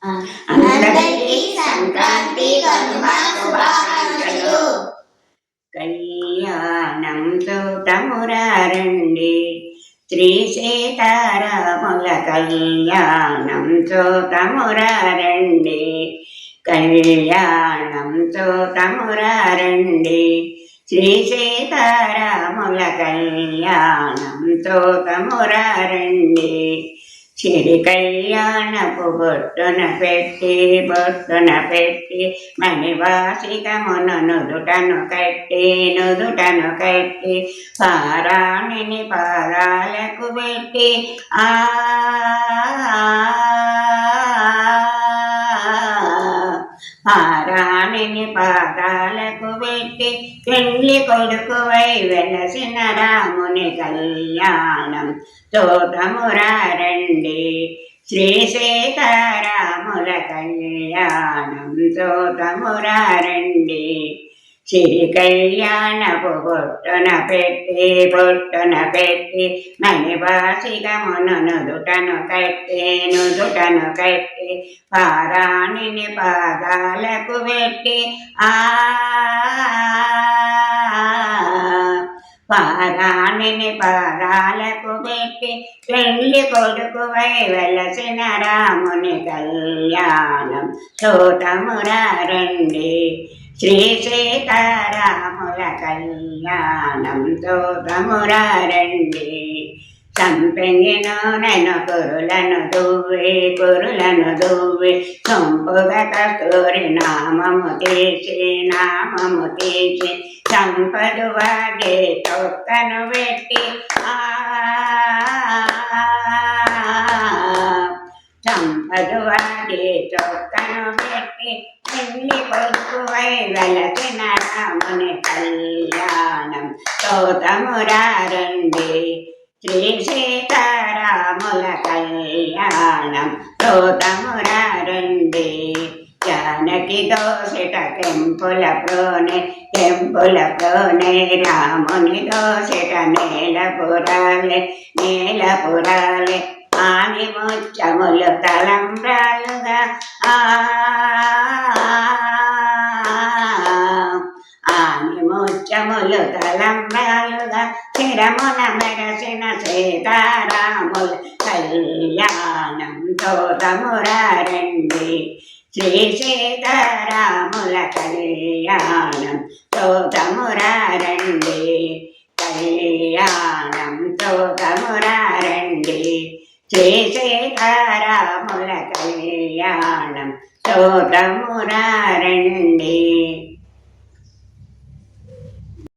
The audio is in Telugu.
అందరికీ సంక్రాంతి కనుమ శుభాకాంక్షలు. కళ్యాణం చూతమురారండి, శ్రీ సీతారాముల కళ్యాణం చూతమురారండి, కళ్యాణం చూతమురారండి, శ్రీ సీతారాముల కళ్యాణం చూతమురారండి. సిరి కళ్యాణపు బొట్టున పెట్టి మణివాసికమును నుదుటను కట్టి పారాణిని పాదాలకు పెట్టి పారాణిని పాదాలకు పెట్టి పెళ్లి కొడుకువై వెలసిన రాముని కళ్యాణం చూతమురారండి, శ్రీ సీతారాముల కళ్యాణం చూతమురారండి. సిరి కళ్యాణపు బొట్టున పెట్టి మణివాసికమును నుదుటను కట్టి పారాణిని పాదాలకు పెట్టి పారాణిని పాదాలకు పెట్టి పెళ్లి కొడుకువై వెలసిన రాముని కళ్యాణం చూతమురారండి, శ్రీ సీతారాముల కళ్యాణం చూతమురారండి. సంపెంగి నూనెను కురులను దువ్వి సొంపుగా కస్తూరి నామము తీసి సంపదు వాగే తొక్కను పెట్టి సంపదు వాగే తొక్కను పెట్టి పెళ్లి కొడుకువై వెలసిన రాముని కళ్యాణం చూతమురారండి, శ్రీ సీతారాముల కళ్యాణం చూతమురారండి. జానకి దోసిట కెంపుల ప్రోనే రాముని దోసిట నేలపురాలే ఆని ముచ్చములు తలంబ్రాలుగా ఆని ముచ్చములు తలంబ్రాలుగా చిరమున మెరసిన సీతారాముల కళ్యాణం చూతమురారండి, శ్రీ సీతారాముల కళ్యాణం చూతమురారండి, కళ్యాణం చూతమురారండి, శ్రీ సీతారాముల కళ్యాణం చూతమురారండి.